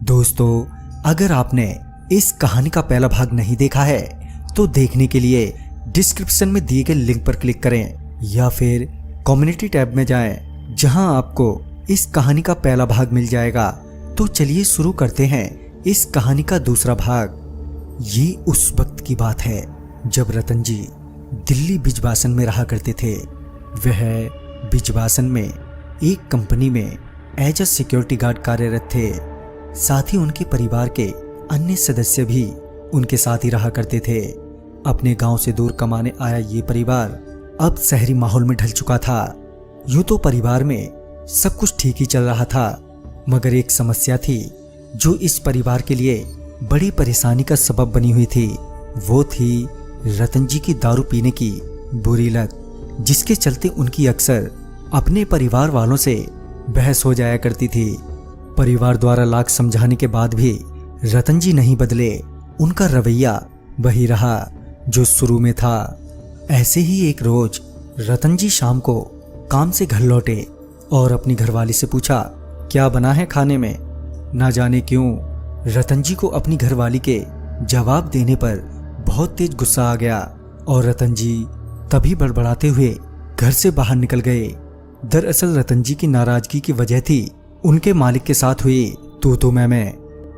दोस्तों, अगर आपने इस कहानी का पहला भाग नहीं देखा है तो देखने के लिए डिस्क्रिप्शन में दिए गए लिंक पर क्लिक करें या फिर कम्युनिटी टैब में जाएं, जहां आपको इस कहानी का पहला भाग मिल जाएगा। तो चलिए शुरू करते हैं इस कहानी का दूसरा भाग। ये उस वक्त की बात है जब रतन जी दिल्ली बिजबासन में रहा करते थे। वह बिजबासन में एक कंपनी में एज अ सिक्योरिटी गार्ड कार्यरत थे। साथ ही उनके परिवार के अन्य सदस्य भी उनके साथ ही रहा करते थे। अपने गांव से दूर कमाने आया ये परिवार अब शहरी माहौल में ढल चुका था। यूं तो परिवार में सब कुछ ठीक ही चल रहा था, मगर एक समस्या थी जो इस परिवार के लिए बड़ी परेशानी का सबब बनी हुई थी। वो थी रतन जी की दारू पीने की बुरी लत, जिसके चलते उनकी अक्सर अपने परिवार वालों से बहस हो जाया करती थी। परिवार द्वारा लाख समझाने के बाद भी रतन जी नहीं बदले। उनका रवैया वही रहा जो शुरू में था। ऐसे ही एक रोज रतन जी शाम को काम से घर लौटे और अपनी घरवाली से पूछा, क्या बना है खाने में। ना जाने क्यों रतन जी को अपनी घरवाली के जवाब देने पर बहुत तेज गुस्सा आ गया और रतन जी तभी बड़बड़ाते हुए घर से बाहर निकल गए। दरअसल रतन जी की नाराजगी की वजह थी उनके मालिक के साथ हुई तू मैं,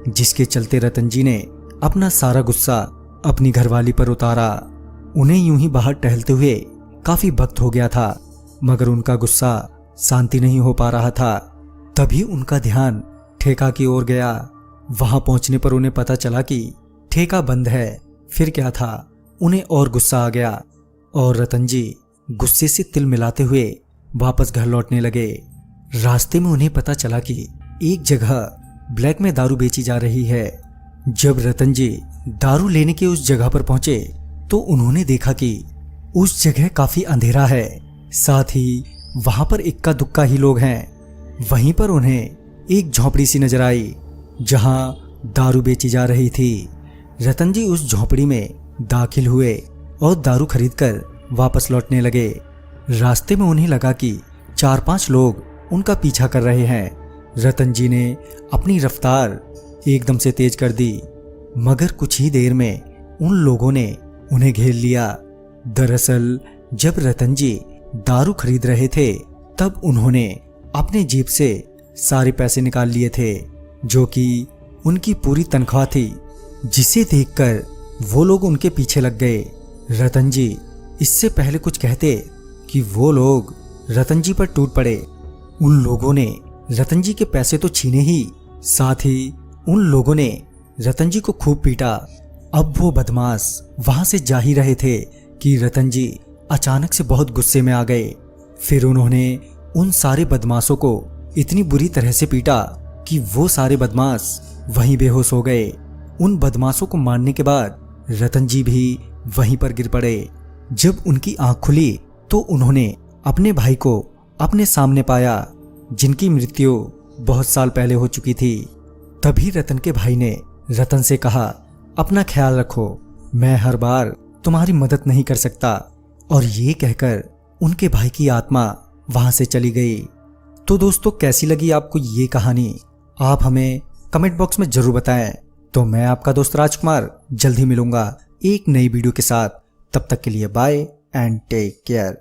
जिसके चलते रतन जी ने अपना सारा गुस्सा अपनी घरवाली पर उतारा। उन्हें यूं ही बाहर टहलते हुए काफी वक्त हो गया था, मगर उनका गुस्सा शांति नहीं हो पा रहा था। तभी उनका ध्यान ठेका की ओर गया। वहां पहुंचने पर उन्हें पता चला कि ठेका बंद है। फिर क्या था, उन्हें और गुस्सा आ गया और रतन जी गुस्से से तिल मिलाते हुए वापस घर लौटने लगे। रास्ते में उन्हें पता चला कि एक जगह ब्लैक में दारू बेची जा रही है। जब रतन जी दारू लेने के उस जगह पर पहुंचे तो उन्होंने देखा कि उस जगह काफी अंधेरा है, साथ ही वहां पर इक्का दुक्का ही लोग हैं। वहीं पर उन्हें एक झोपड़ी सी नजर आई जहां दारू बेची जा रही थी। रतन जी उस झोपड़ी में दाखिल हुए और दारू खरीदकर वापस लौटने लगे। रास्ते में उन्हें लगा कि 4-5 लोग उनका पीछा कर रहे हैं। रतन जी ने अपनी रफ्तार एकदम से तेज कर दी, मगर कुछ ही देर में उन लोगों ने उन्हें घेर लिया। दरअसल जब रतन जी दारू खरीद रहे थे तब उन्होंने अपने जेब से सारे पैसे निकाल लिए थे, जो कि उनकी पूरी तनख्वाह थी, जिसे देखकर वो लोग उनके पीछे लग गए। रतन जी इससे पहले कुछ कहते कि वो लोग रतन जी पर टूट पड़े। उन लोगों ने रतन जी के पैसे तो छीने ही, साथ ही उन लोगों ने रतन जी को खूब पीटा। अब वो बदमाश वहां से जा ही रहे थे कि रतन जी अचानक से बहुत गुस्से में आ गए। फिर उन्होंने उन सारे बदमाशों को इतनी बुरी तरह से पीटा कि वो सारे बदमाश वहीं बेहोश हो गए। उन बदमाशों को मारने के बाद रतन जी भी वहीं पर गिर पड़े। जब उनकी आंख खुली तो उन्होंने अपने भाई को अपने सामने पाया, जिनकी मृत्यु बहुत साल पहले हो चुकी थी। तभी रतन के भाई ने रतन से कहा, अपना ख्याल रखो, मैं हर बार तुम्हारी मदद नहीं कर सकता। और ये कहकर उनके भाई की आत्मा वहां से चली गई। तो दोस्तों, कैसी लगी आपको ये कहानी, आप हमें कमेंट बॉक्स में जरूर बताएं। तो मैं आपका दोस्त राजकुमार जल्द ही मिलूंगा एक नई वीडियो के साथ। तब तक के लिए बाय एंड टेक केयर।